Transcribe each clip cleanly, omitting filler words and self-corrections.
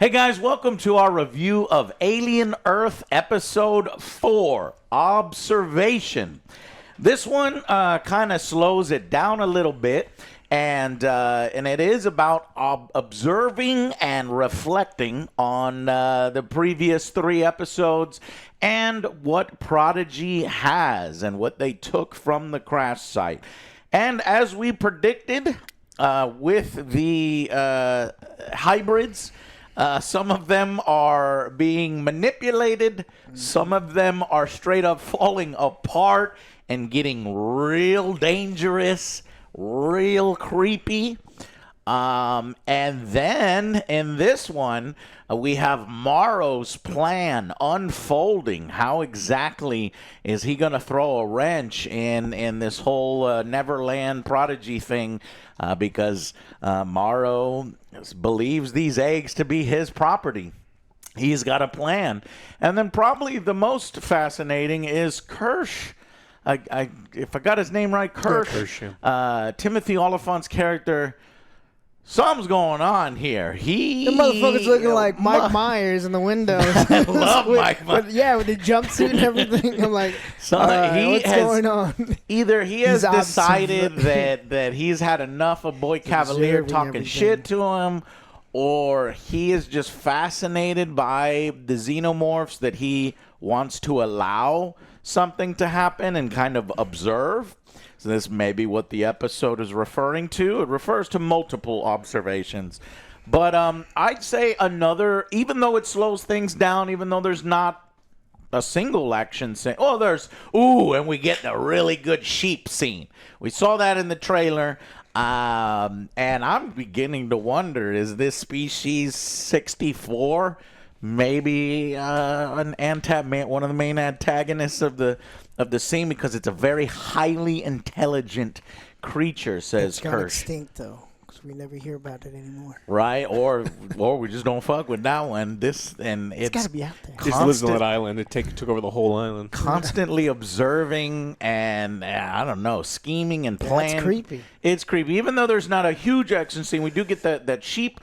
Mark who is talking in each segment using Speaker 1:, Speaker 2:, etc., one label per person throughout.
Speaker 1: Hey guys, welcome to our review of Alien Earth Episode 4, Observation. This one kind of slows it down a little bit, and it is about observing and reflecting on the previous 3 episodes and what Prodigy has and what they took from the crash site. And as we predicted with the hybrids, some of them are being manipulated. Some of them are straight up falling apart and getting real dangerous, real creepy. And then in this one, we have Morrow's plan unfolding. How exactly is he going to throw a wrench in this whole Neverland Prodigy thing? Because Morrow believes these eggs to be his property. He's got a plan. And then probably the most fascinating is Kirsch. If I got his name right, Kirsch. Timothy Oliphant's character. Something's going on here.
Speaker 2: The motherfucker's looking like Mike Myers in the windows.
Speaker 1: I love Mike Myers.
Speaker 2: Yeah, with the jumpsuit and everything. I'm like, what's going on?
Speaker 1: Either he has decided that he's had enough of Boy Cavalier talking shit to him, or he is just fascinated by the xenomorphs that he wants to allow something to happen and kind of observe. So this may be what the episode is referring to. It refers to multiple observations. But I'd say another, even though it slows things down, even though there's not a single action scene. And we get a really good sheep scene. We saw that in the trailer. And I'm beginning to wonder, is this species 64 maybe one of the main antagonists of the scene, because it's a very highly intelligent creature, says Kirsch.
Speaker 2: It's got extinct though, because we never hear about it anymore.
Speaker 1: Right, or we just don't fuck with that one. It's
Speaker 2: got to be out there.
Speaker 3: Just lives on that island. It took over the whole island.
Speaker 1: Constantly observing and I don't know, scheming and planning.
Speaker 2: It's creepy.
Speaker 1: It's creepy. Even though there's not a huge action scene, we do get that sheep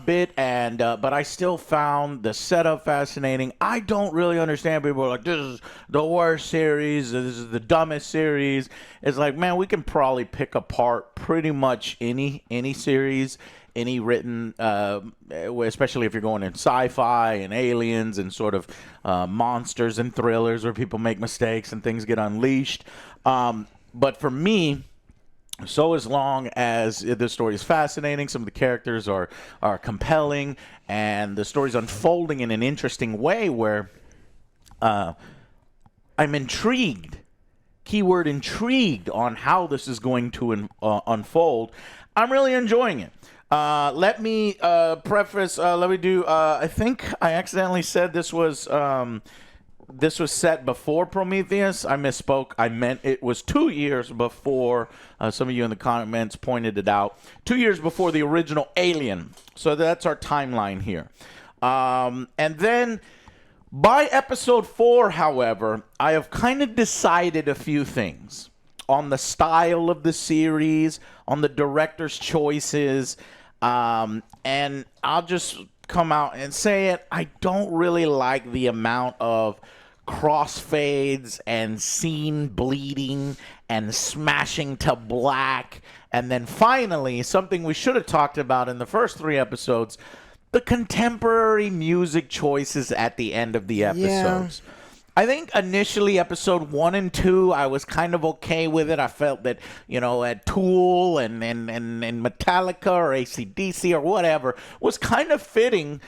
Speaker 1: bit, and but I still found the setup fascinating. I don't really understand people are like, this is the worst series, this is the dumbest series. It's like, man, we can probably pick apart pretty much any series, any written, especially if you're going in sci-fi and aliens and sort of monsters and thrillers where people make mistakes and things get unleashed. But for me, so as long as the story is fascinating, some of the characters are compelling, and the story's unfolding in an interesting way where I'm intrigued, keyword intrigued, on how this is going to unfold, I'm really enjoying it. Let me preface, I think I accidentally said this was set before Prometheus. I misspoke. I meant it was 2 years before. Some of you in the comments pointed it out. 2 years before the original Alien. So that's our timeline here. And then by episode 4, however, I have kind of decided a few things on the style of the series, on the director's choices, and I'll just come out and say it. I don't really like the amount of crossfades and scene bleeding and smashing to black. And then finally, something we should have talked about in the first 3 episodes, the contemporary music choices at the end of the episodes. Yeah. I think initially episode 1 and 2, I was kind of okay with it. I felt that, at Tool and Metallica or AC/DC or whatever was kind of fitting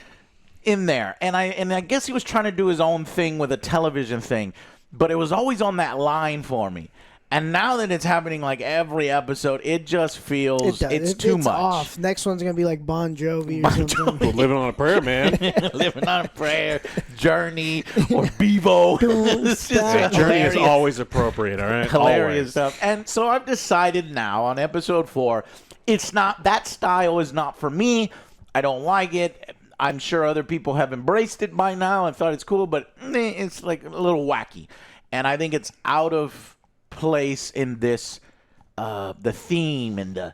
Speaker 1: in there. And I guess he was trying to do his own thing with a television thing, but it was always on that line for me. And now that it's happening like every episode, it just feels it's too much.
Speaker 2: Off. Next one's going to be like Bon Jovi or something.
Speaker 3: Living on a Prayer, man.
Speaker 1: Living on a Prayer, Journey, or Bevo.
Speaker 3: Journey is always appropriate, all right?
Speaker 1: Hilarious stuff. And so I've decided now on episode 4, it's not, that style is not for me. I don't like it. I'm sure other people have embraced it by now and thought it's cool, but it's like a little wacky. And I think it's out of place in this, the theme and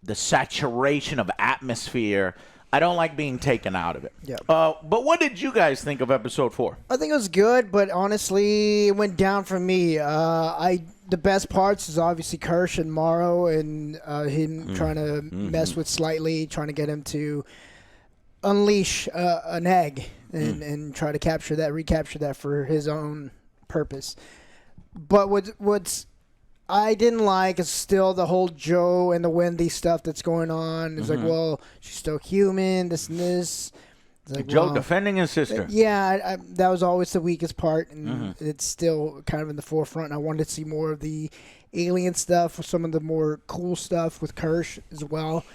Speaker 1: the saturation of atmosphere. I don't like being taken out of it.
Speaker 2: Yeah.
Speaker 1: But what did you guys think of episode 4?
Speaker 2: I think it was good, but honestly, it went down for me. The best parts is obviously Kirsch and Morrow and him trying to mess with Slightly, trying to get him to unleash an egg and try to recapture that for his own purpose. But what's I didn't like is still the whole Joe and the Wendy stuff that's going on. It's like, well, she's still human, this and this. It's like,
Speaker 1: Joe defending his sister.
Speaker 2: Yeah, that was always the weakest part, and it's still kind of in the forefront. I wanted to see more of the alien stuff, some of the more cool stuff with Kirsch as well.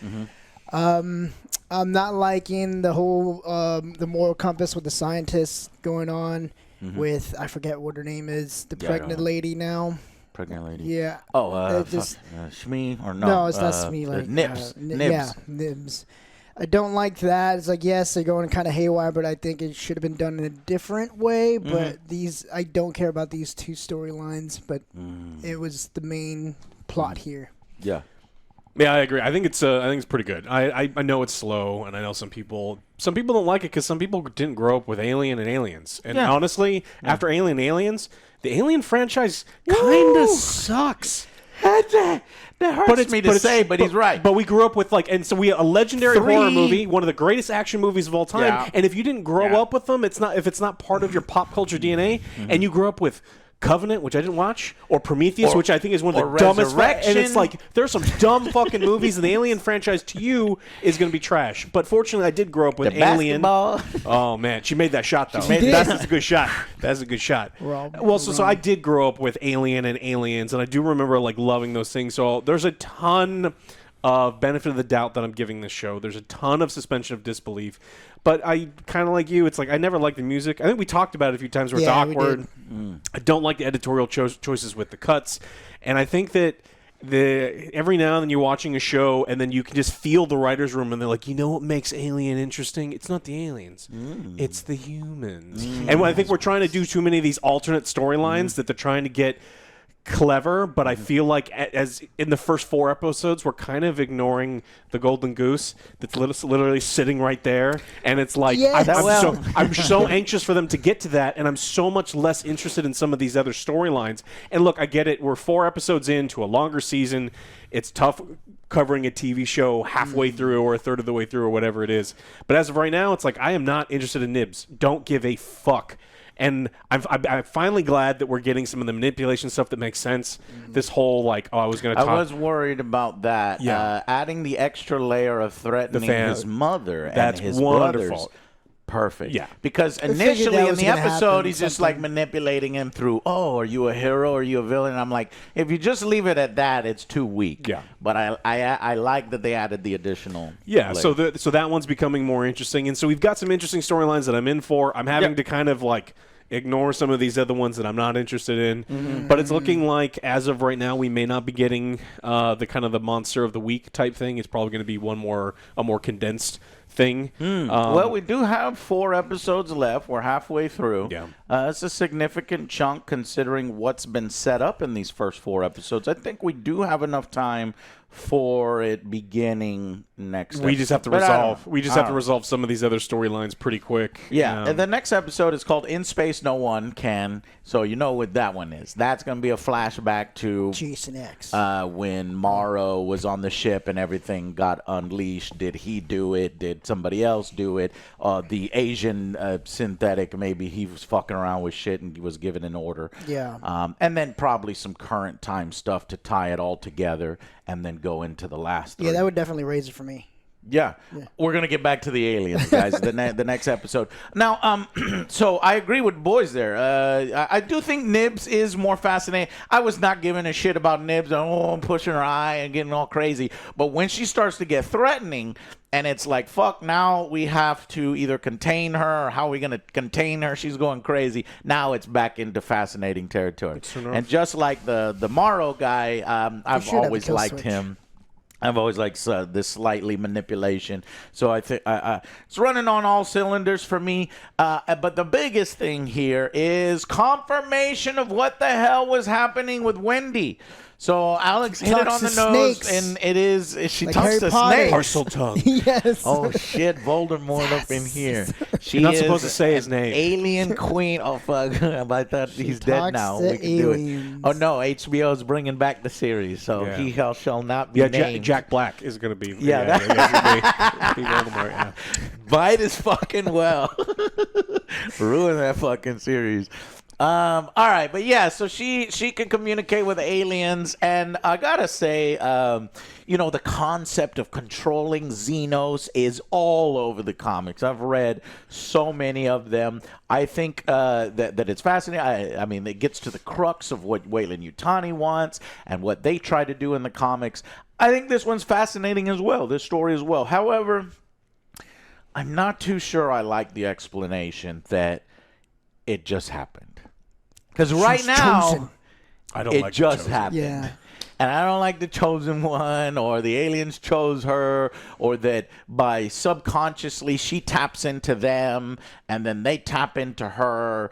Speaker 2: I'm not liking the whole the moral compass with the scientists going on with, I forget what her name is, the pregnant lady now.
Speaker 1: Pregnant lady.
Speaker 2: Yeah.
Speaker 1: Oh, Shmi or no?
Speaker 2: No, it's not Shmi. Like
Speaker 1: Nibs.
Speaker 2: Yeah, Nibs. I don't like that. It's like, yes, they're going kind of haywire, but I think it should have been done in a different way. But I don't care about these two storylines, but it was the main plot here.
Speaker 1: Yeah.
Speaker 3: Yeah, I agree. I think it's pretty good. I know it's slow, and I know some people don't like it because some people didn't grow up with Alien and Aliens. And honestly, after Alien and Aliens, the Alien franchise kind of sucks.
Speaker 1: That hurts me to say, but he's right.
Speaker 3: But we grew up with and so we a legendary horror movie, one of the greatest action movies of all time.
Speaker 1: Yeah.
Speaker 3: And if you didn't grow up with them, if it's not part of your pop culture DNA, and you grew up with Covenant, which I didn't watch, or Prometheus, which I think is one of the dumbest. And it's like there's some dumb fucking movies, and the Alien franchise to you is going to be trash. But fortunately, I did grow up with Alien. Oh man, she made that shot though. That's a good shot. That's a good shot. So I did grow up with Alien and Aliens, and I do remember loving those things. So there's a ton of benefit of the doubt that I'm giving this show. There's a ton of suspension of disbelief. But I kind of like you. It's like I never liked the music. I think we talked about it a few times where it's awkward. I don't like the editorial choices with the cuts. And I think that every now and then you're watching a show and then you can just feel the writer's room and they're like, you know what makes Alien interesting? It's not the aliens. It's the humans. And I think we're trying to do too many of these alternate storylines that they're trying to get clever, but I feel like as in the first 4 episodes we're kind of ignoring the golden goose that's literally sitting right there, and it's like I'm so anxious for them to get to that, and I'm so much less interested in some of these other storylines. And look, I get it, we're 4 episodes into a longer season. It's tough covering a TV show halfway through or a third of the way through or whatever it is, but as of right now it's like I am not interested in Nibs. Don't give a fuck. And I'm finally glad that we're getting some of the manipulation stuff that makes sense. This whole I was going to talk.
Speaker 1: I was worried about that.
Speaker 3: Yeah.
Speaker 1: Adding the extra layer of threatening his mother and his
Speaker 3: wonderful.
Speaker 1: brothers. Perfect.
Speaker 3: Yeah.
Speaker 1: Because initially in the episode, he's just manipulating him through, are you a hero or are you a villain? And I'm like, if you just leave it at that, it's too weak.
Speaker 3: Yeah.
Speaker 1: But I like that they added the additional.
Speaker 3: Yeah.
Speaker 1: layer.
Speaker 3: So that one's becoming more interesting, and so we've got some interesting storylines that I'm in for. I'm having to kind of ignore some of these other ones that I'm not interested in. But it's looking like, as of right now, we may not be getting the kind of the monster of the week type thing. It's probably going to be a more condensed thing.
Speaker 1: Well, we do have 4 episodes left. We're halfway through.
Speaker 3: Yeah.
Speaker 1: It's a significant chunk considering what's been set up in these first 4 episodes. I think we do have enough time for it beginning next
Speaker 3: We just have to resolve some of these other storylines pretty quick.
Speaker 1: Yeah, and the next episode is called In Space No One Can, so you know what that one is. That's going to be a flashback to
Speaker 2: Jason X.
Speaker 1: When Morrow was on the ship and everything got unleashed. Did he do it? Did somebody else do it? The Asian synthetic, maybe he was fucking around with shit and he was given an order.
Speaker 2: Yeah.
Speaker 1: And then probably some current time stuff to tie it all together and then go into the last 3.
Speaker 2: Yeah, that would definitely raise it for me.
Speaker 1: Yeah. We're going to get back to the aliens, guys, the next episode. Now, so I agree with boys there. I do think Nibs is more fascinating. I was not giving a shit about Nibs and pushing her eye and getting all crazy. But when she starts to get threatening, and it's like, fuck, now we have to either contain her or how are we going to contain her? She's going crazy. Now it's back into fascinating territory. And just like the Morrow guy, I've always liked him. I've always liked this slightly manipulation. So I think it's running on all cylinders for me. But the biggest thing here is confirmation of what the hell was happening with Wendy. So Alex hit it on
Speaker 2: Talks
Speaker 1: the
Speaker 2: to
Speaker 1: nose,
Speaker 2: snakes.
Speaker 1: and it is she
Speaker 2: Like
Speaker 1: talks
Speaker 2: Harry
Speaker 1: to
Speaker 2: Potter.
Speaker 1: snakes.
Speaker 3: Parcel tongue.
Speaker 2: Yes.
Speaker 1: Oh shit, Voldemort up in here. She
Speaker 3: You're not
Speaker 1: is
Speaker 3: supposed to say his
Speaker 1: an
Speaker 3: name.
Speaker 1: Alien queen. Oh fuck! I thought he's dead
Speaker 2: talks
Speaker 1: now.
Speaker 2: to
Speaker 1: We can do it.
Speaker 2: aliens.
Speaker 1: Oh no, HBO's bringing back the series, so
Speaker 3: Yeah.
Speaker 1: he shall not be
Speaker 3: Yeah,
Speaker 1: named.
Speaker 3: Jack Black is going to be.
Speaker 1: Yeah,
Speaker 3: he's gonna be Voldemort. Yeah.
Speaker 1: Might as fucking well ruin that fucking series. All right, but yeah, so she can communicate with aliens, and I gotta say, the concept of controlling Xenos is all over the comics. I've read so many of them. I think that it's fascinating. I mean, it gets to the crux of what Weyland-Yutani wants and what they try to do in the comics. I think this one's fascinating as well, this story as well. However, I'm not too sure I like the explanation that it just happened. Because right
Speaker 2: She's
Speaker 1: now,
Speaker 2: chosen.
Speaker 3: I don't
Speaker 1: it
Speaker 3: like
Speaker 1: just
Speaker 3: Chosen.
Speaker 1: happened.
Speaker 2: Yeah.
Speaker 1: And I don't like the chosen one, or the aliens chose her, or that by subconsciously she taps into them, and then they tap into her.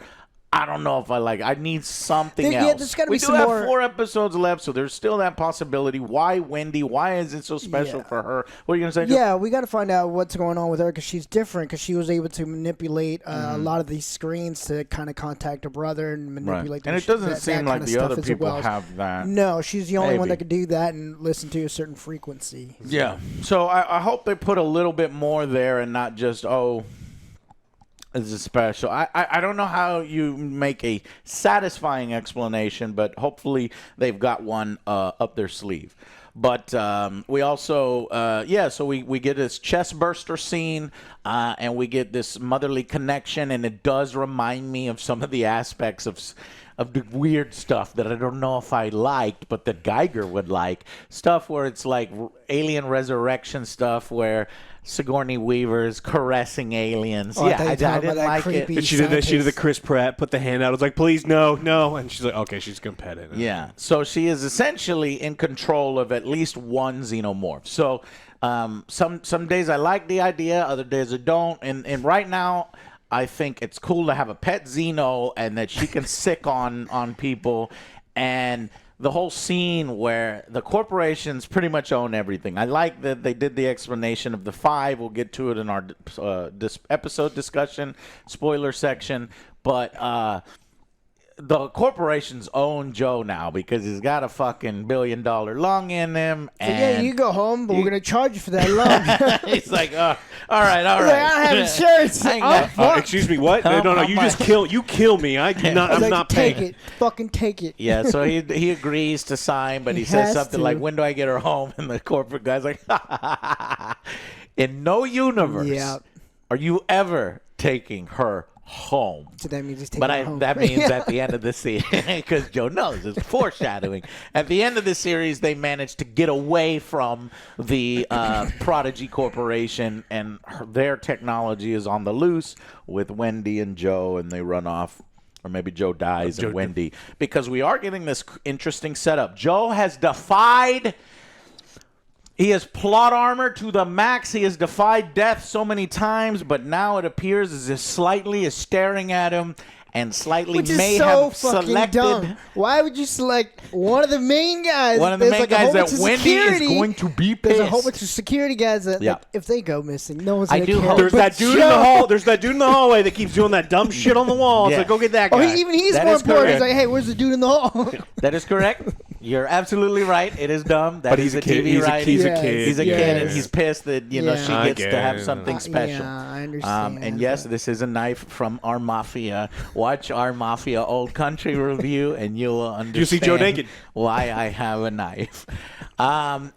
Speaker 1: I don't know if I like it. I need something
Speaker 2: Yeah,
Speaker 1: else.
Speaker 2: there's gotta
Speaker 1: We
Speaker 2: be
Speaker 1: do
Speaker 2: some
Speaker 1: have
Speaker 2: more-
Speaker 1: 4 episodes left, so there's still that possibility. Why Wendy? Why is it so special
Speaker 2: Yeah.
Speaker 1: for her? What are you going to say? Joe?
Speaker 2: Yeah, we got to find out what's going on with her because she's different because she was able to manipulate a lot of these screens to kind of contact her brother and manipulate
Speaker 1: And
Speaker 2: them.
Speaker 1: it doesn't
Speaker 2: that
Speaker 1: seem like
Speaker 2: kind of
Speaker 1: the
Speaker 2: stuff
Speaker 1: other
Speaker 2: as
Speaker 1: people
Speaker 2: well.
Speaker 1: have that.
Speaker 2: No, she's the only one
Speaker 1: Maybe.
Speaker 2: that could do that and listen to a certain frequency.
Speaker 1: Yeah. So I hope they put a little bit more there and not just, this is special. I don't know how you make a satisfying explanation, but hopefully they've got one up their sleeve. But we also, so we get this chest burster scene, and we get this motherly connection, and it does remind me of some of the aspects of the weird stuff that I don't know if I liked, but that Geiger would like. Stuff where it's like alien resurrection stuff where Sigourney Weaver's caressing aliens.
Speaker 2: Oh, I
Speaker 1: yeah,
Speaker 2: thought you
Speaker 1: I
Speaker 2: were talking
Speaker 1: didn't
Speaker 2: about that
Speaker 1: like
Speaker 2: creepy-
Speaker 1: it.
Speaker 3: She did the
Speaker 2: Scientist.
Speaker 3: Chris Pratt, put the hand out. I was like, please, no, no. And she's like, okay, she's going to pet it.
Speaker 1: Yeah. So she is essentially in control of at least one xenomorph. So some days I like the idea, other days I don't. And right now, I think it's cool to have a pet Xeno and that she can sick on people. And the whole scene where the corporations pretty much own everything. I like that they did the explanation of the 5. We'll get to it in our this episode discussion, spoiler section. But the corporations own Joe now because he's got a fucking $1 billion lung in him.
Speaker 2: So
Speaker 1: And
Speaker 2: yeah, you go home, but we're gonna charge you for that loan.
Speaker 1: he's like, all right.
Speaker 2: He's like, I don't have insurance.
Speaker 1: I ain't
Speaker 2: Oh,
Speaker 1: got-
Speaker 2: fuck.
Speaker 3: Excuse me, what?
Speaker 1: Come
Speaker 3: No,
Speaker 1: on,
Speaker 3: you
Speaker 1: my-
Speaker 3: just kill me. I'm
Speaker 2: Like,
Speaker 3: not
Speaker 2: take
Speaker 3: paying.
Speaker 2: it, fucking take it.
Speaker 1: Yeah, so he agrees to sign, but he says
Speaker 2: has
Speaker 1: something
Speaker 2: to.
Speaker 1: like, when do I get her home? And the corporate guy's like, in no universe
Speaker 2: Yeah.
Speaker 1: are you ever taking her home.
Speaker 2: So that means he's taking
Speaker 1: But
Speaker 2: her home.
Speaker 1: that means at the end of the series, because Joe knows it's foreshadowing. At the end of the series, they managed to get away from the Prodigy Corporation, and their technology is on the loose with Wendy and Joe, and they run off. Or maybe Joe dies and Wendy. Because we are getting this interesting setup. Joe has defied... He has plot armor to the max. He has defied death so many times, but now it appears as if Slightly is staring at him and Slightly
Speaker 2: Which is
Speaker 1: may
Speaker 2: so
Speaker 1: have
Speaker 2: fucking
Speaker 1: selected
Speaker 2: dumb. Why would you select one of the main guys?
Speaker 1: one of the
Speaker 2: There's
Speaker 1: main
Speaker 2: like a
Speaker 1: guys
Speaker 2: whole
Speaker 1: that
Speaker 2: bunch of
Speaker 1: Wendy is
Speaker 2: security.
Speaker 1: going to be pissed.
Speaker 2: There's a whole bunch of security guys that,
Speaker 1: Yeah.
Speaker 2: like, if they go missing, no one's
Speaker 1: I
Speaker 2: gonna
Speaker 1: do
Speaker 2: care.
Speaker 1: hope-
Speaker 3: There's
Speaker 2: But
Speaker 3: that dude in the
Speaker 2: Joe-
Speaker 3: hall. There's that dude in the hallway that keeps doing that dumb shit on the wall. It's
Speaker 1: Yeah.
Speaker 3: like, go get that
Speaker 2: Oh,
Speaker 3: guy.
Speaker 2: he's
Speaker 1: That
Speaker 2: more
Speaker 1: is
Speaker 2: important. He's
Speaker 1: correct.
Speaker 2: like, hey, where's the dude in the hall?
Speaker 1: That is correct. You're absolutely right. It is dumb. That
Speaker 3: But
Speaker 1: is
Speaker 3: he's a kid.
Speaker 1: TV
Speaker 3: He's a
Speaker 1: writing.
Speaker 3: kid. He's a
Speaker 2: Yes.
Speaker 3: kid.
Speaker 1: He's a
Speaker 2: Yeah.
Speaker 1: kid, and he's pissed that
Speaker 2: Yeah.
Speaker 1: she
Speaker 3: I
Speaker 1: gets to have
Speaker 3: get it.
Speaker 1: something special.
Speaker 2: Yeah, I understand.
Speaker 1: And yes,
Speaker 2: but-
Speaker 1: this is a knife from our Mafia. Watch our Mafia Old Country review, and you will understand
Speaker 3: you see Joe naked?
Speaker 1: why I have a knife.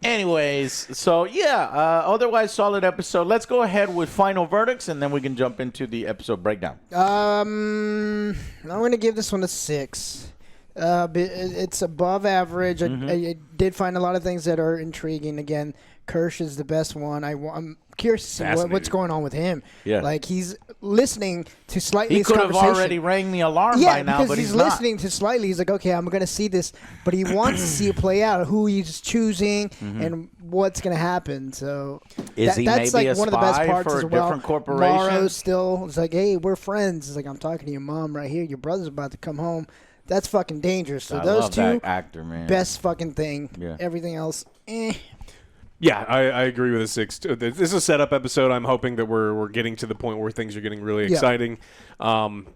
Speaker 1: Anyways, so yeah, otherwise solid episode. Let's go ahead with final verdicts, and then we can jump into the episode breakdown.
Speaker 2: I'm going to give this one a 6. It's above average. I did find a lot of things that are intriguing. Again, Kirsch is the best one. I'm curious to see what's
Speaker 3: Fascinating.
Speaker 2: going on with him.
Speaker 1: Yeah.
Speaker 2: Like, he's listening to Slightly's
Speaker 1: He could have
Speaker 2: conversation.
Speaker 1: already rang the alarm
Speaker 2: Yeah,
Speaker 1: by now,
Speaker 2: because
Speaker 1: but
Speaker 2: he's
Speaker 1: he's not.
Speaker 2: listening to Slightly. He's like, okay, I'm going to see this. But he wants to see it play out, who he's choosing and what's going to happen. So
Speaker 1: Is he
Speaker 2: that's
Speaker 1: maybe
Speaker 2: like
Speaker 1: a
Speaker 2: one of the best
Speaker 1: spy
Speaker 2: parts
Speaker 1: for
Speaker 2: as
Speaker 1: a
Speaker 2: well.
Speaker 1: different corporation?
Speaker 2: Morrow still is like, hey, we're friends. He's like, I'm talking to your mom right here. Your brother's about to come home. that's fucking dangerous. So
Speaker 1: I
Speaker 2: those
Speaker 1: love
Speaker 2: two,
Speaker 1: that actor, man.
Speaker 2: best fucking thing.
Speaker 1: Yeah.
Speaker 2: Everything else,
Speaker 3: Yeah, I agree with the 6. This is a setup episode. I'm hoping that we're getting to the point where things are getting really exciting.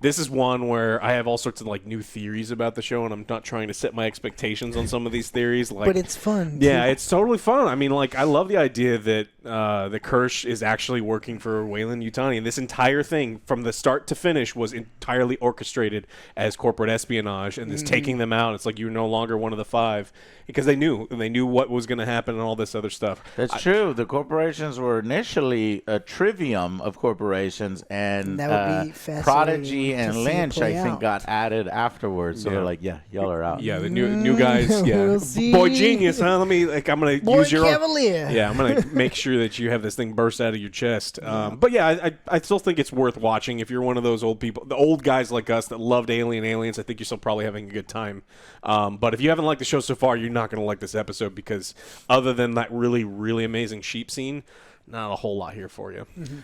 Speaker 3: This is one where I have all sorts of like new theories about the show, and I'm not trying to set my expectations on some of these theories. Like,
Speaker 2: but it's fun.
Speaker 3: Yeah,
Speaker 2: too.
Speaker 3: it's totally fun. I mean, like, I love the idea that the Kirsch is actually working for Weyland Yutani, and this entire thing, from the start to finish, was entirely orchestrated as corporate espionage, and this taking them out. It's like you're no longer one of the 5 because they knew what was going to happen and all this other stuff.
Speaker 1: That's true. The corporations were initially a trivium of corporations, and
Speaker 2: that would be fascinating
Speaker 1: Prodigy
Speaker 2: to
Speaker 1: and
Speaker 2: see it
Speaker 1: Lynch, I
Speaker 2: play
Speaker 1: think,
Speaker 2: out.
Speaker 1: got added afterwards. So they're like, yeah, y'all are out.
Speaker 3: Yeah, the new guys. Yeah,
Speaker 2: we'll see.
Speaker 3: Boy genius, huh? I'm gonna
Speaker 2: Boy
Speaker 3: use your.
Speaker 2: Cavalier.
Speaker 3: Yeah, I'm gonna make sure that you have this thing burst out of your chest. But yeah, I still think it's worth watching if you're one of those old people, the old guys like us that loved Aliens. I think you're still probably having a good time. But if you haven't liked the show so far, you're not gonna like this episode because other than that really, really amazing sheep scene, not a whole lot here for you.
Speaker 2: Mm-hmm.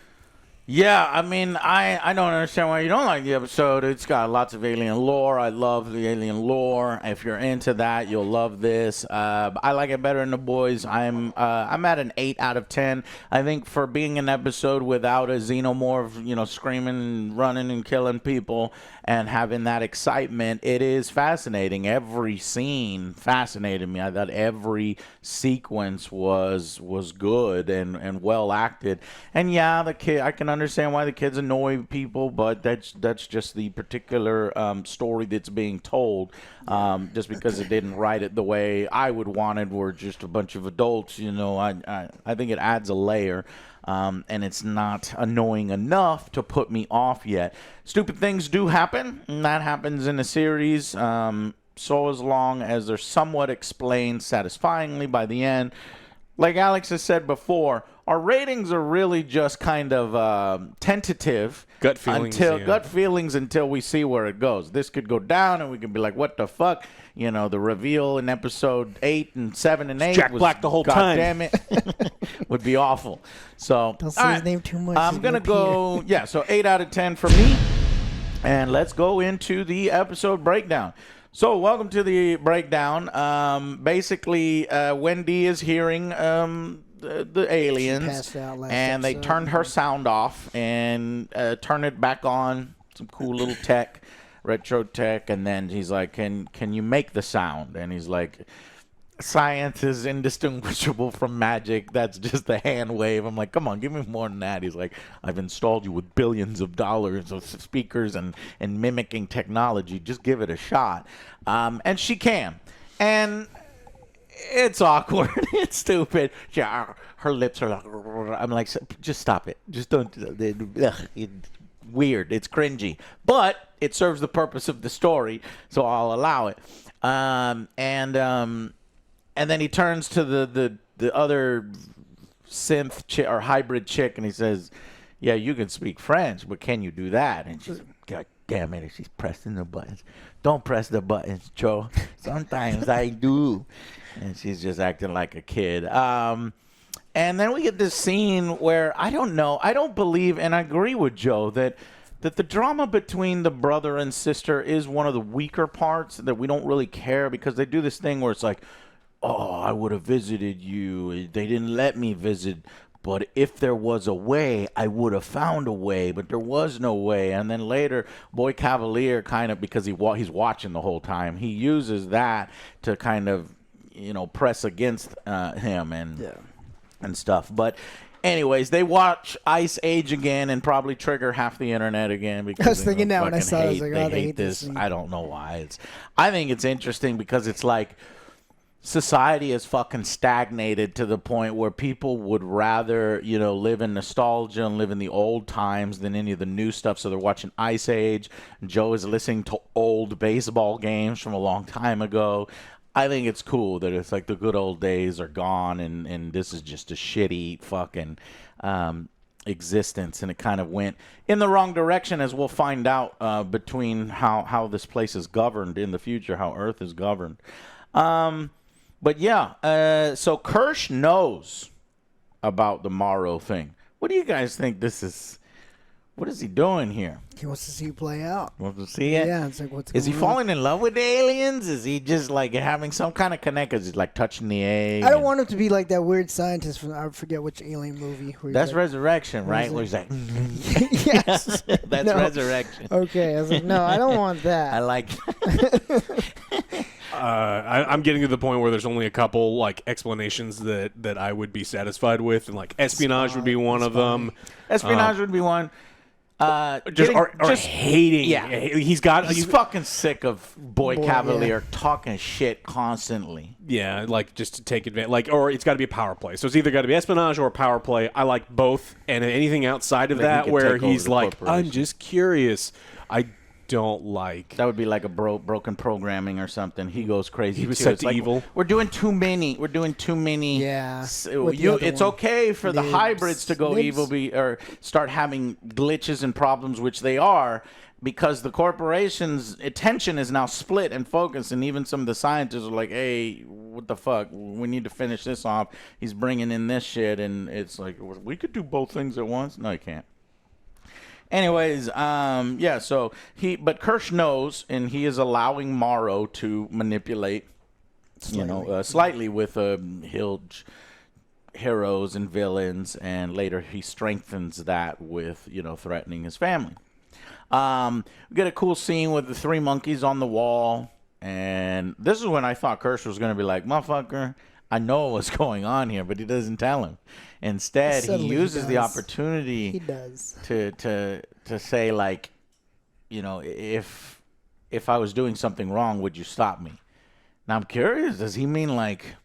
Speaker 1: Yeah, I mean, I don't understand why you don't like the episode. It's got lots of alien lore. I love the alien lore. If you're into that, you'll love this. I like it better than The Boys. I'm at an 8 out of 10. I think for being an episode without a xenomorph, screaming and running and killing people and having that excitement, it is fascinating. Every scene fascinated me. I thought every sequence was good and well acted. And yeah, the kid, I can understand why the kids annoy people, but that's just the particular story that's being told. Just because it didn't write it the way I would want it, we're just a bunch of adults, I think it adds a layer. And it's not annoying enough to put me off yet. Stupid things do happen, and that happens in a series. So as long as they're somewhat explained satisfyingly by the end, like Alex has said before, our ratings are really just kind of tentative.
Speaker 3: Gut feelings.
Speaker 1: Gut feelings until we see where it goes. This could go down, and we could be like, "What the fuck?" The reveal in episode 8 and 7 and 8
Speaker 3: Jack
Speaker 1: was,
Speaker 3: Black the whole
Speaker 1: God
Speaker 3: time.
Speaker 1: damn it, would be awful. So
Speaker 2: Don't say
Speaker 1: all
Speaker 2: his
Speaker 1: right.
Speaker 2: name too much.
Speaker 1: I'm
Speaker 2: He's
Speaker 1: gonna
Speaker 2: gonna
Speaker 1: go. So 8 out of 10 for me, and let's go into the episode breakdown. So, welcome to the breakdown. Basically, Wendy is hearing the aliens,
Speaker 2: passed out last
Speaker 1: and they
Speaker 2: episode.
Speaker 1: turned her sound off and turned it back on. Some cool little tech, retro tech, and then he's like, "Can you make the sound?" And he's like, "Science is indistinguishable from magic. That's just a hand wave." I'm like, come on, give me more than that. He's like, "I've installed you with billions of dollars of speakers and mimicking technology. Just give it a shot." And she can. And it's awkward. It's stupid. Her lips are like, I'm like, just stop it. Just don't. It's weird. It's cringy. But it serves the purpose of the story, so I'll allow it. And then he turns to the other synth chick or hybrid chick, and he says, "Yeah, you can speak French, but can you do that?" And she's, "God damn it, she's pressing the buttons. Don't press the buttons, Joe. Sometimes I do." And she's just acting like a kid. And then we get this scene where I don't believe, and I agree with Joe, that the drama between the brother and sister is one of the weaker parts, that we don't really care, because they do this thing where it's like, "Oh, I would have visited you. They didn't let me visit. But if there was a way, I would have found a way. But there was no way." And then later, Boy Cavalier kind of, because he's watching the whole time, he uses that to kind of, press against him and stuff. But anyways, they watch Ice Age again and probably trigger half the internet again, because
Speaker 2: I was thinking that when I saw it, I was like,
Speaker 1: they
Speaker 2: "Oh, they
Speaker 1: hate
Speaker 2: hate this scene."
Speaker 1: I don't know why. I think it's interesting because it's like society is fucking stagnated to the point where people would rather, live in nostalgia and live in the old times than any of the new stuff. So they're watching Ice Age. Joe is listening to old baseball games from a long time ago. I think it's cool that it's like the good old days are gone, and this is just a shitty fucking existence, and it kind of went in the wrong direction, as we'll find out between how this place is governed in the future, how Earth is governed. But yeah, so Kirsch knows about the Morrow thing. What do you guys think this is? What is he doing here?
Speaker 2: He wants to see you play out.
Speaker 1: Wants to see it?
Speaker 2: Yeah, it's like, what's
Speaker 1: Is he
Speaker 2: going on?
Speaker 1: falling in love with the aliens? Is he just like having some kind of connect? Is he like touching the egg?
Speaker 2: I don't want him to be like that weird scientist from, I forget which alien movie. Where
Speaker 1: That's
Speaker 2: like,
Speaker 1: Resurrection, right? Where he's like,
Speaker 2: yes.
Speaker 1: that's
Speaker 2: No.
Speaker 1: Resurrection.
Speaker 2: Okay, I was like, no, I don't want that.
Speaker 1: I like
Speaker 3: I'm getting to the point where there's only a couple like explanations that I would be satisfied with, and like espionage would be one of them.
Speaker 1: espionage would be one.
Speaker 3: Just hating.
Speaker 1: Yeah.
Speaker 3: He's
Speaker 1: fucking sick of Boy Cavalier talking shit constantly.
Speaker 3: Yeah, like just to take advantage, like, or it's got to be a power play. So it's either got to be espionage or power play. I like both, and anything outside of that where he's like, I'm just curious, I don't like.
Speaker 1: That would be like a broken programming or something. He goes crazy.
Speaker 3: He was
Speaker 1: too.
Speaker 3: set
Speaker 1: It's
Speaker 3: to
Speaker 1: like,
Speaker 3: evil.
Speaker 1: We're doing too many.
Speaker 2: Yeah.
Speaker 1: It's okay for the hybrids to go
Speaker 2: Nibs.
Speaker 1: evil, or start having glitches and problems, which they are, because the corporation's attention is now split and focused, and even some of the scientists are like, "Hey, what the fuck? We need to finish this off." He's bringing in this shit, and it's like, we could do both things at once. No, you can't. Anyways, but Kirsch knows, and he is allowing Morrow to manipulate, slightly with Hilge heroes and villains, and later he strengthens that with, threatening his family. We get a cool scene with the three monkeys on the wall, and this is when I thought Kirsch was going to be like, motherfucker, I know what's going on here, but he doesn't tell him. Instead, he uses the opportunity to say, like, if I was doing something wrong, would you stop me? Now, I'm curious, does he mean, like,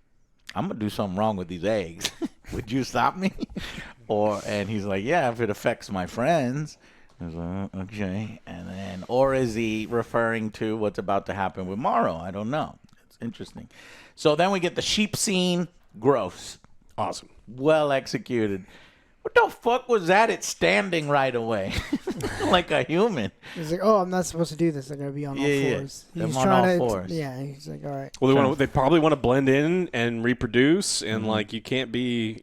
Speaker 1: I'm going to do something wrong with these eggs? Would you stop me? And he's like, yeah, if it affects my friends. I was like, okay. And then, or is he referring to what's about to happen with Morrow? I don't know. It's interesting. So then we get the sheep scene. Gross.
Speaker 3: Awesome.
Speaker 1: Well executed. What the fuck was that? It's standing right away. Like a human.
Speaker 2: He's like, oh, I'm not supposed to do this. I gotta be on all fours.
Speaker 1: Yeah.
Speaker 2: He's
Speaker 1: on
Speaker 2: trying
Speaker 1: all
Speaker 2: to.
Speaker 1: fours.
Speaker 2: Yeah, he's like, all right.
Speaker 3: Well, they probably want to blend in and reproduce, and like you can't be,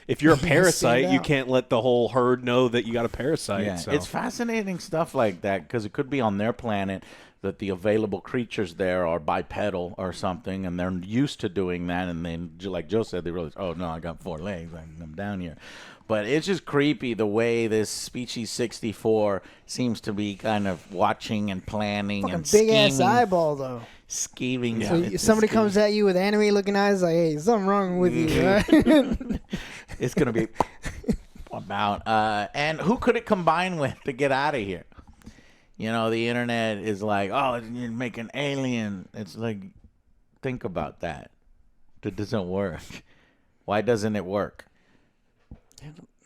Speaker 3: if you're a parasite, you can't let the whole herd know that you got a parasite.
Speaker 1: Yeah,
Speaker 3: so.
Speaker 1: it's fascinating stuff like that, because it could be on their planet that the available creatures there are bipedal or something, and they're used to doing that, and then, like Joe said, they realize, oh, no, I got 4 legs, I'm down here. But it's just creepy the way this Species 64 seems to be kind of watching and planning
Speaker 2: Fucking
Speaker 1: and
Speaker 2: big
Speaker 1: scheming.
Speaker 2: ass eyeball though.
Speaker 1: Scheming.
Speaker 2: So somebody comes at you with anime looking eyes, like, hey, something wrong with you. Right?
Speaker 1: It's gonna be about. And who could it combine with to get out of here? The internet is like, oh, you're making alien. It's like, think about that. That doesn't work. Why doesn't it work?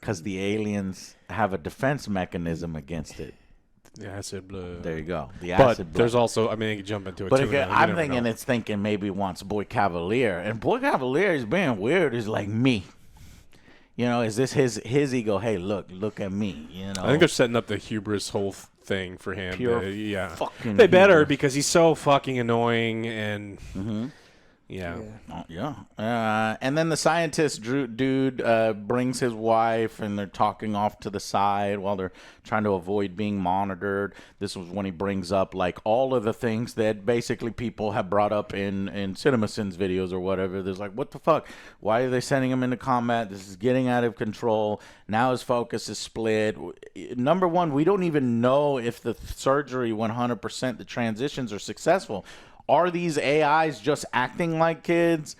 Speaker 1: Because the aliens have a defense mechanism against it.
Speaker 3: The acid blood.
Speaker 1: There you go. The
Speaker 3: But
Speaker 1: acid blood.
Speaker 3: there's also, I mean, you can jump into it
Speaker 1: But
Speaker 3: too.
Speaker 1: again, I'm thinking it's thinking maybe it wants Boy Cavalier. And Boy Cavalier is being weird. Is like me. Is this his ego? Hey, look at me.
Speaker 3: I think they're setting up the hubris whole thing for him.
Speaker 1: Pure
Speaker 3: Fucking they better
Speaker 1: hubris.
Speaker 3: because he's so fucking annoying and
Speaker 1: and then the scientist dude brings his wife, and they're talking off to the side while they're trying to avoid being monitored. This was when he brings up like all of the things that basically people have brought up in CinemaSins videos or whatever. There's like, what the fuck? Why are they sending him into combat? This is getting out of control. Now his focus is split. Number one, we don't even know if the surgery 100%, the transitions are successful. Are these AIs just acting like kids?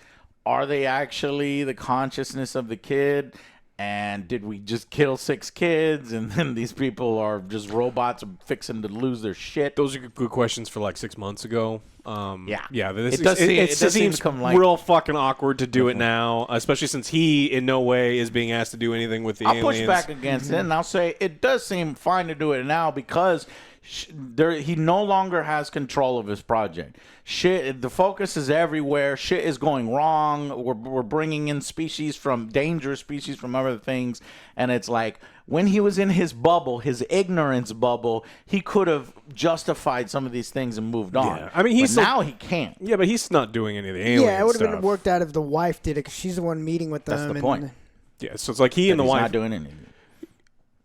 Speaker 1: Are they actually the consciousness of the kid? And did we just kill 6 kids, and then these people are just robots fixing to lose their shit?
Speaker 3: those are good questions for like 6 months ago.
Speaker 1: Yeah.
Speaker 3: It seems real fucking awkward to do it now, especially since he in no way is being asked to do anything with the aliens.
Speaker 1: I'll push back against it, and I'll say it does seem fine to do it now because he no longer has control of his project. Shit, the focus is everywhere. Shit is going wrong. We're bringing in dangerous species from other things, and it's like when he was in his bubble, his ignorance bubble, he could have justified some of these things and moved on.
Speaker 3: Yeah. I mean,
Speaker 1: now he can't.
Speaker 3: Yeah, but he's not doing any of the alien
Speaker 2: Yeah, it would have
Speaker 3: stuff.
Speaker 2: been worked out if the wife did it, because she's the one meeting with them.
Speaker 1: That's the point.
Speaker 3: Yeah, so it's like he and the
Speaker 1: He's
Speaker 3: wife.
Speaker 1: not doing anything.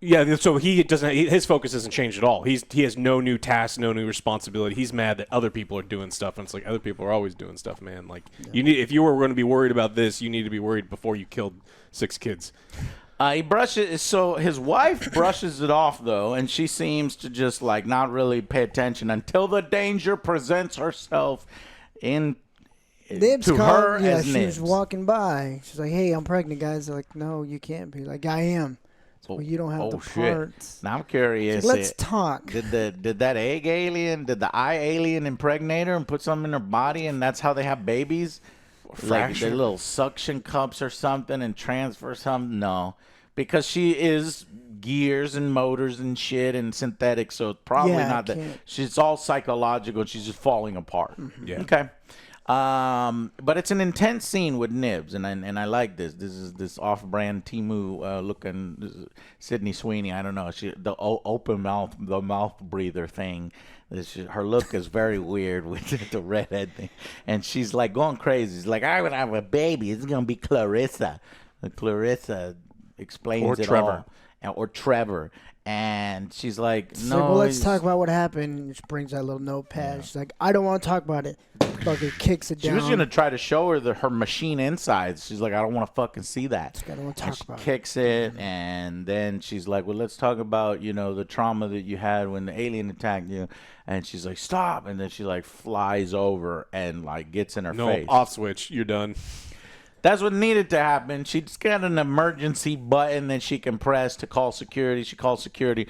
Speaker 3: Yeah, so he doesn't. His focus hasn't changed at all. He has no new tasks, no new responsibility. He's mad that other people are doing stuff, and it's like other people are always doing stuff, man. Like if you were going to be worried about this, you need to be worried before you killed 6 kids.
Speaker 1: He brushes. So his wife brushes it off though, and she seems to just like not really pay attention until the danger presents herself to her as
Speaker 2: she
Speaker 1: Nibs.
Speaker 2: was walking by. She's like, "Hey, I'm pregnant, guys." They're like, "No, you can't be." Like, "I am." Well, you don't have the parts.
Speaker 1: Now I'm curious.
Speaker 2: Like, let's talk.
Speaker 1: Did that egg alien, did the eye alien impregnate her and put something in her body, and that's how they have babies? Like their little suction cups or something and transfer something? No, because she is gears and motors and shit and synthetic, so it's probably not that. She's all psychological. She's just falling apart.
Speaker 3: Mm-hmm. Yeah.
Speaker 1: Okay. But it's an intense scene with Nibs, and I like this. This is this off-brand Temu looking Sydney Sweeney. I don't know. The open mouth, the mouth breather thing. Her look is very weird with the redhead thing, and she's like going crazy. She's like, I would have a baby. It's gonna be Clarissa. And Clarissa explains it all, or Trevor. And she's like,
Speaker 2: It's
Speaker 1: no.
Speaker 2: like, well, let's talk about what happened. She brings that little notepad. She's like, I don't want to talk about it. Fucking kicks it down.
Speaker 1: She was going to try to show her her machine insides. She's like, I don't want to fucking see that.
Speaker 2: I don't want to talk about it.
Speaker 1: Kicks it, and then she's like, well, let's talk about, the trauma that you had when the alien attacked you. And she's like, stop. And then she, like, flies over and, like, gets in her face.
Speaker 3: No, off switch. You're done.
Speaker 1: That's what needed to happen. She just got an emergency button that she can press to call security. She calls security.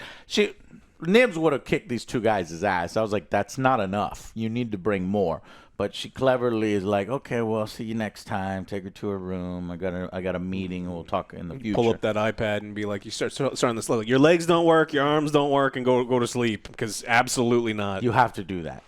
Speaker 1: Nibs would have kicked these 2 guys' ass. I was like, that's not enough. You need to bring more. But she cleverly is like, okay, well, I'll see you next time. Take her to her room. I got a meeting, and we'll talk in the future.
Speaker 3: Pull up that iPad and be like, you start on this level. Your legs don't work, your arms don't work, and go to sleep. Because absolutely not.
Speaker 1: You have to do that.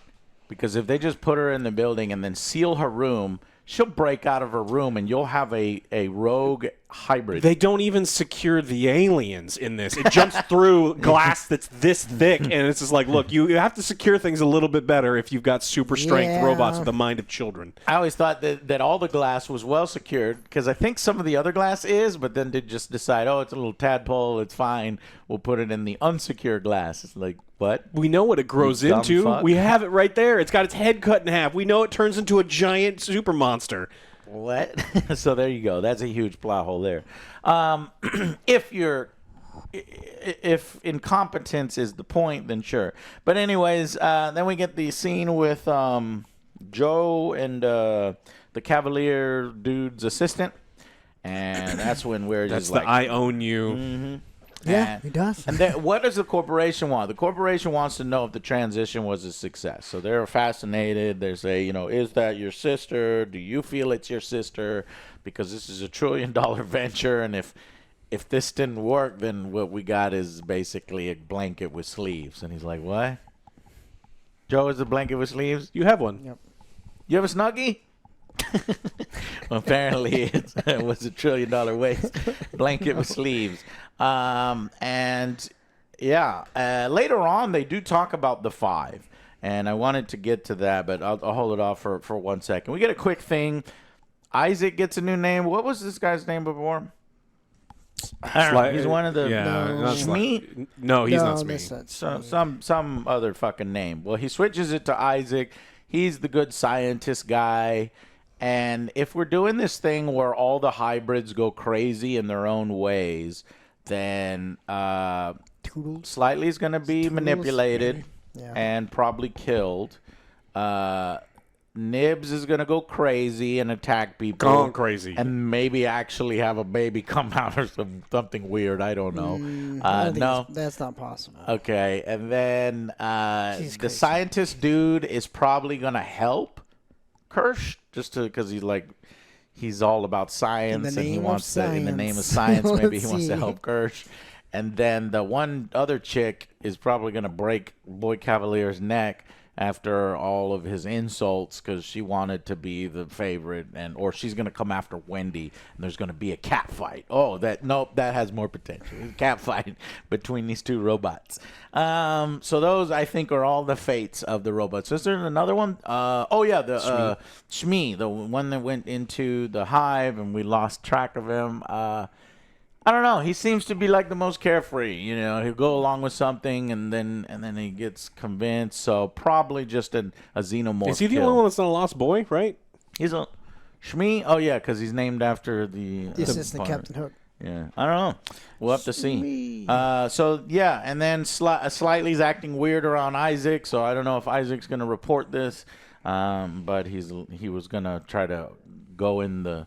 Speaker 1: Because if they just put her in the building and then seal her room, she'll break out of her room, and you'll have a rogue hybrid.
Speaker 3: They don't even secure the aliens in this. It jumps through glass that's this thick, and it's just like, look, you have to secure things a little bit better if you've got super strength robots with the mind of children.
Speaker 1: I always thought that all the glass was well secured, because I think some of the other glass is, but then they just decide, oh, it's a little tadpole, it's fine. We'll put it in the unsecured glass. It's like, what?
Speaker 3: We know what it grows into.
Speaker 1: Fuck.
Speaker 3: We have it right there. It's got its head cut in half. We know it turns into a giant super monster.
Speaker 1: What? So there you go. That's a huge plot hole there. If incompetence is the point, then sure. But anyways, then we get the scene with Joe and the Cavalier dude's assistant, and that's when we're
Speaker 3: That's
Speaker 1: just
Speaker 3: the
Speaker 1: like,
Speaker 3: I own you.
Speaker 1: Mm-hmm.
Speaker 2: Yeah, he does.
Speaker 1: And then what does the corporation want? The corporation wants to know if the transition was a success. So they're fascinated. They say, is that your sister? Do you feel it's your sister? Because this is $1 trillion venture, and if this didn't work, then what we got is basically a blanket with sleeves. And he's like, what? Joe, is a blanket with sleeves?
Speaker 3: You have one.
Speaker 2: Yep.
Speaker 1: You have a Snuggie? Well, apparently it was $1 trillion waste blanket with sleeves. And yeah, later on they do talk about the 5, and I wanted to get to that, but I'll hold it off for 1 second. We get a quick thing. Isaac gets a new name. What was this guy's name before? He's one of the Shmi?
Speaker 3: No, he's not Shmi.
Speaker 1: So some other fucking name. Well, he switches it to Isaac. He's the good scientist guy. And if we're doing this thing where all the hybrids go crazy in their own ways, then Slightly is going to be manipulated and probably killed. Nibs is going to go crazy and attack people.
Speaker 3: Gone crazy.
Speaker 1: And maybe actually have a baby come out or something weird. I don't know. No.
Speaker 2: That's not possible.
Speaker 1: Okay. And then the scientist dude is probably going to help Kirsch just because he's all about science and he wants to, in the name of science, maybe he wants to help Kirsch. And then the one other chick is probably going to break Boy Cavalier's neck after all of his insults because she wanted to be the favorite, or she's going to come after Wendy, and there's going to be a cat fight. Oh, that has more potential. A cat fight between these two robots. So those, I think, are all the fates of the robots. Is there another one? The Shmi, the one that went into the hive, and we lost track of him. I don't know. He seems to be like the most carefree. You know, he'll go along with something and then he gets convinced. So probably just a xenomorph.
Speaker 3: Is he the only one that's not a lost boy? Right?
Speaker 1: He's a Shmi. Oh yeah, because he's named after the
Speaker 2: assistant Captain Hook.
Speaker 1: Yeah, I don't know. We'll have to see. So yeah, and then Slightly's acting weird around Isaac. So I don't know if Isaac's gonna report this, but he was gonna try to go in the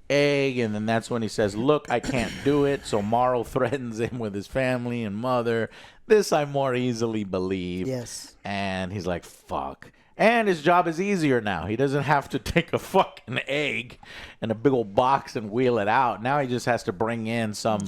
Speaker 1: egg, and then that's when he says, "Look, I can't do it." So Morrow threatens him with his family and mother. This I more easily believe.
Speaker 2: Yes.
Speaker 1: And he's like, "Fuck." And his job is easier now. He doesn't have to take a fucking egg in a big old box and wheel it out. Now he just has to bring in some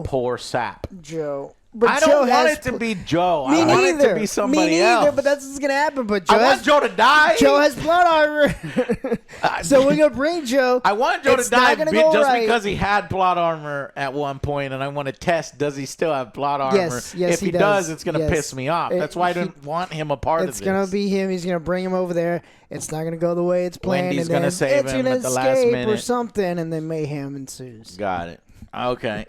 Speaker 1: poor sap.
Speaker 2: Joe. But
Speaker 1: I don't want it to be Joe. I want it to be somebody else.
Speaker 2: But that's what's going to happen. But Joe
Speaker 1: I want Joe to die.
Speaker 2: Joe has plot armor. So we're going to bring Joe.
Speaker 1: I want Joe to die because he had plot armor at one point, and I want to test, does he still have plot armor?
Speaker 2: Yes,
Speaker 1: if he does, it's going to piss me off. That's why I didn't want him a part of this.
Speaker 2: It's going to be him. He's going to bring him over there. It's not going to go the way it's planned.
Speaker 1: Wendy's going to save him at the last minute.
Speaker 2: Or something, and then mayhem ensues.
Speaker 1: Got it. Okay.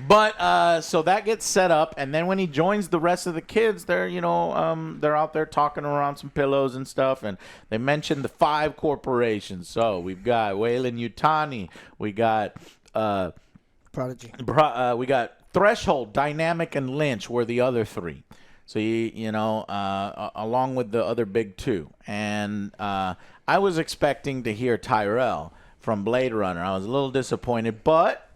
Speaker 1: But so that gets set up, and then when he joins the rest of the kids, they're they're out there talking around some pillows and stuff, and they mentioned the 5 corporations. So we've got Wayland Yutani, we got
Speaker 2: Prodigy,
Speaker 1: we got Threshold, Dynamic, and Lynch were the other 3. So along with the other big 2, and I was expecting to hear Tyrell from Blade Runner. I was a little disappointed, but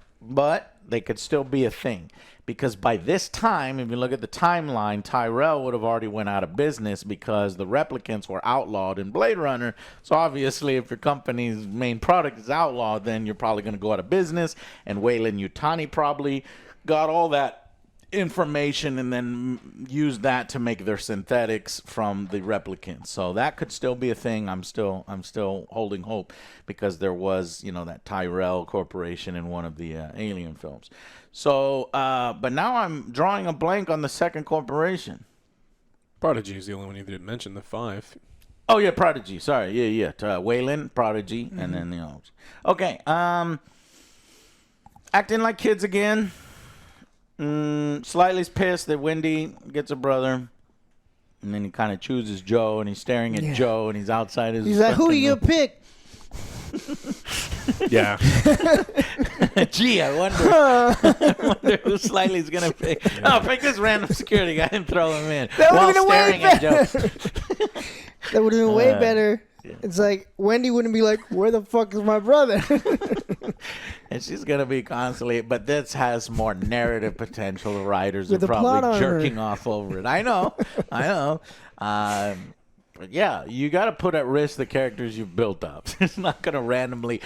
Speaker 1: they could still be a thing, because by this time, if you look at the timeline, Tyrell would have already went out of business because the replicants were outlawed in Blade Runner. So obviously, if your company's main product is outlawed, then you're probably going to go out of business. And Wayland Yutani probably got all that information and then used that to make their synthetics from the replicants. So that could still be a thing. I'm still holding hope, because there was that Tyrell Corporation in one of the Alien films. So but now I'm drawing a blank on the second corporation.
Speaker 3: Prodigy is the only one you didn't mention. The 5.
Speaker 1: Oh yeah, Prodigy. Sorry, yeah. Wayland, Prodigy, and then okay. Acting like kids again. Slightly's pissed that Wendy gets a brother, and then he kind of chooses Joe, and he's staring at Joe, and he's outside his.
Speaker 2: He's like, "Who do you pick?"
Speaker 3: Yeah.
Speaker 1: Gee, I wonder who Slightly's gonna pick. Yeah. Oh, pick this random security guy and throw him in while staring at Joe.
Speaker 2: That would have been way better. Yeah. It's like Wendy wouldn't be like, "Where the fuck is my brother?"
Speaker 1: And she's going to be constantly, but this has more narrative potential. The writers are probably jerking off over it. I know. But yeah, you got to put at risk the characters you've built up. It's not going to randomly,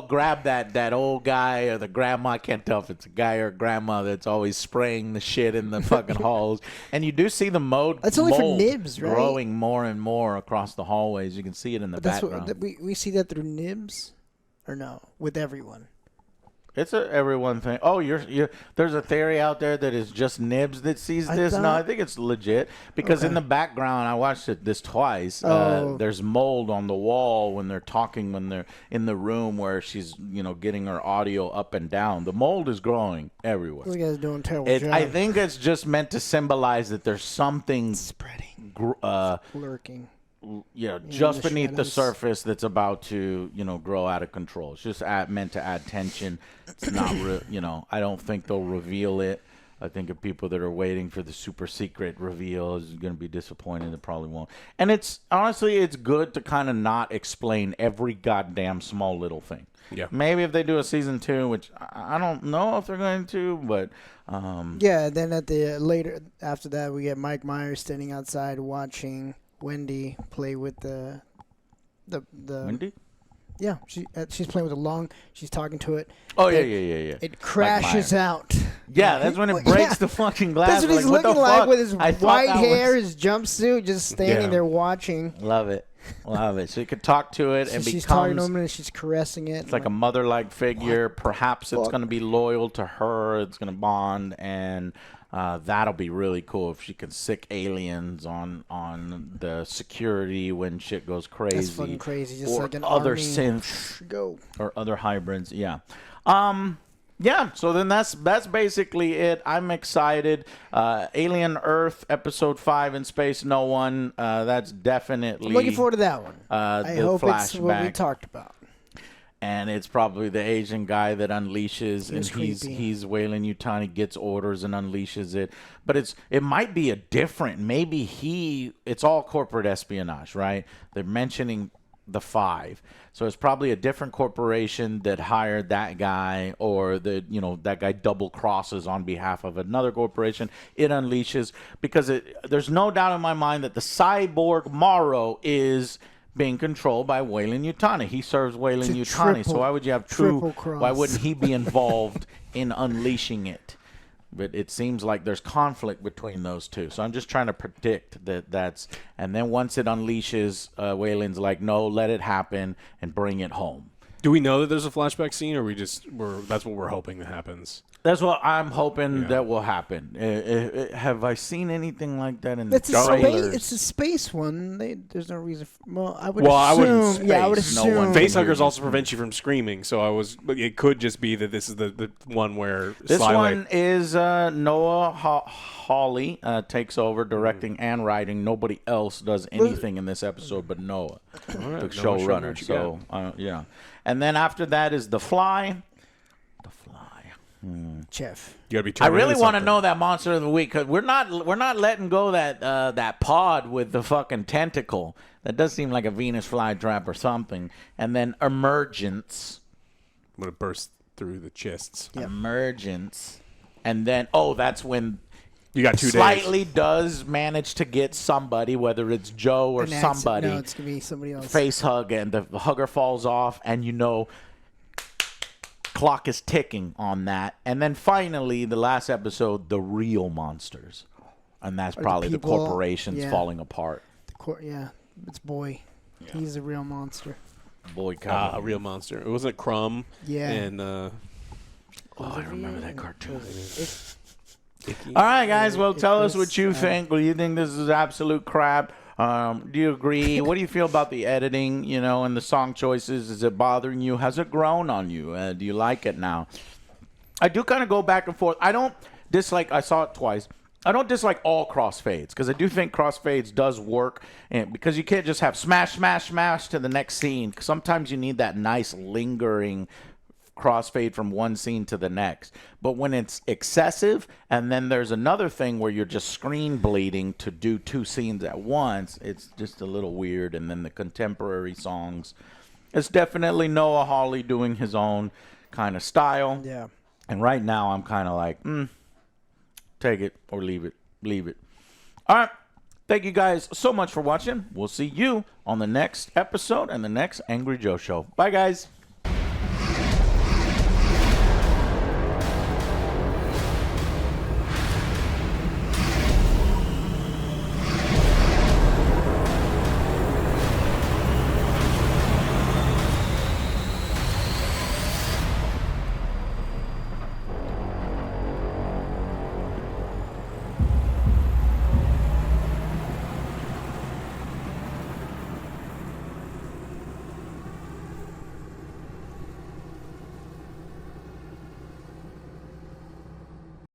Speaker 1: grab that old guy or the grandma. I can't tell if it's a guy or a grandma that's always spraying the shit in the fucking halls. And you do see the mold.
Speaker 2: That's only for nibs, right?
Speaker 1: Growing more and more across the hallways. You can see it in the background.
Speaker 2: We see that through nibs, or no? With everyone.
Speaker 1: It's a everyone thing. Oh, there's a theory out there that is just Nibs that sees this. No, I think it's legit, because in the background, I watched this twice. There's mold on the wall when they're talking, when they're in the room where she's getting her audio up and down. The mold is growing everywhere.
Speaker 2: This guy's doing a terrible job.
Speaker 1: I think it's just meant to symbolize that there's something
Speaker 2: spreading, lurking.
Speaker 1: Just beneath the surface that's about to, grow out of control. It's just meant to add tension. It's not, I don't think they'll reveal it. I think if people that are waiting for the super secret reveal is going to be disappointed. They probably won't. And it's good to kind of not explain every goddamn small little thing.
Speaker 3: Yeah.
Speaker 1: Maybe if they do a season 2, which I don't know if they're going to, but
Speaker 2: yeah. Then after that, we get Mike Myers standing outside watching Wendy play with the
Speaker 1: Wendy?
Speaker 2: Yeah, she's playing with she's talking to it.
Speaker 1: Oh, yeah.
Speaker 2: It crashes out.
Speaker 1: Yeah, that's when it breaks the fucking glass.
Speaker 2: That's what he's looking like with his white hair, his jumpsuit, just standing there watching.
Speaker 1: Love it. So you could talk to it and
Speaker 2: she's talking to him and she's caressing it.
Speaker 1: It's like a mother-like figure. Perhaps it's going to be loyal to her. It's going to bond, and that'll be really cool if she can sick aliens on the security when shit goes crazy.
Speaker 2: That's fucking crazy. Just
Speaker 1: or
Speaker 2: like an
Speaker 1: other
Speaker 2: army.
Speaker 1: synths
Speaker 2: Go.
Speaker 1: or other hybrids. Yeah. Yeah, so then that's basically it. I'm excited. Alien Earth Episode 5 in Space No One. That's definitely...
Speaker 2: I'm looking forward to that one. I hope it's what we
Speaker 1: flashback.
Speaker 2: talked about.
Speaker 1: And it's probably the Asian guy that unleashes, and he's Weyland Yutani, gets orders and unleashes it. But it might be a different, maybe it's all corporate espionage, right? They're mentioning the 5. So it's probably a different corporation that hired that guy, or that guy double crosses on behalf of another corporation. It unleashes, because there's no doubt in my mind that the cyborg Morrow is being controlled by Weyland Yutani. He serves Weyland Yutani. So why would you have why wouldn't he be involved in unleashing it? But it seems like there's conflict between those two. So I'm just trying to predict that's... And then once it unleashes, Weyland's like, no, let it happen and bring it home.
Speaker 3: Do we know that there's a flashback scene, or that's what we're hoping that happens?
Speaker 1: That's what I'm hoping that will happen. Have I seen anything like that in the
Speaker 2: trailers? It's a space one. There's no reason. I would assume.
Speaker 3: Facehuggers also prevent you from screaming, so it could just be that this is the one where
Speaker 1: this one is Noah Hawley takes over directing and writing. Nobody else does anything in this episode but Noah, the showrunner. So yeah, and then after that is The Fly.
Speaker 2: Chef,
Speaker 3: you gotta be.
Speaker 1: I really want to know that monster of the week, because we're not letting go that pod with the fucking tentacle. That does seem like a Venus flytrap or something. And then Emergence.
Speaker 3: When it bursts through the chests.
Speaker 1: Yep. Emergence, and then that's when
Speaker 3: you got 2 days.
Speaker 1: Slightly does manage to get somebody, whether it's Joe or somebody.
Speaker 2: No, it's gonna be somebody else.
Speaker 1: Face hug, and the hugger falls off, and clock is ticking on that. And then finally, the last episode, the real monsters. And that's probably the corporations falling apart.
Speaker 2: It's Boy. Yeah. He's a real monster.
Speaker 1: Boy,
Speaker 3: a real monster. It wasn't Crumb.
Speaker 2: Yeah.
Speaker 3: And
Speaker 1: I remember that cartoon. All right, guys. Well, tell us what you think. Do you think this is absolute crap? Do you agree? What do you feel about the editing, and the song choices? Is it bothering you? Has it grown on you? Do you like it now? I do kind of go back and forth. I don't dislike, I saw it twice. I don't dislike all crossfades, because I do think crossfades does work, because you can't just have smash, smash, smash to the next scene. Sometimes you need that nice lingering crossfade from one scene to the next. But when it's excessive, and then there's another thing where you're just screen bleeding to do 2 scenes at once, it's just a little weird. And then the contemporary songs, it's definitely Noah Hawley doing his own kind of style.
Speaker 2: Yeah.
Speaker 1: And right now I'm kind of like, take it or leave it. All right. Thank you guys so much for watching. We'll see you on the next episode and the next Angry Joe Show. Bye, guys.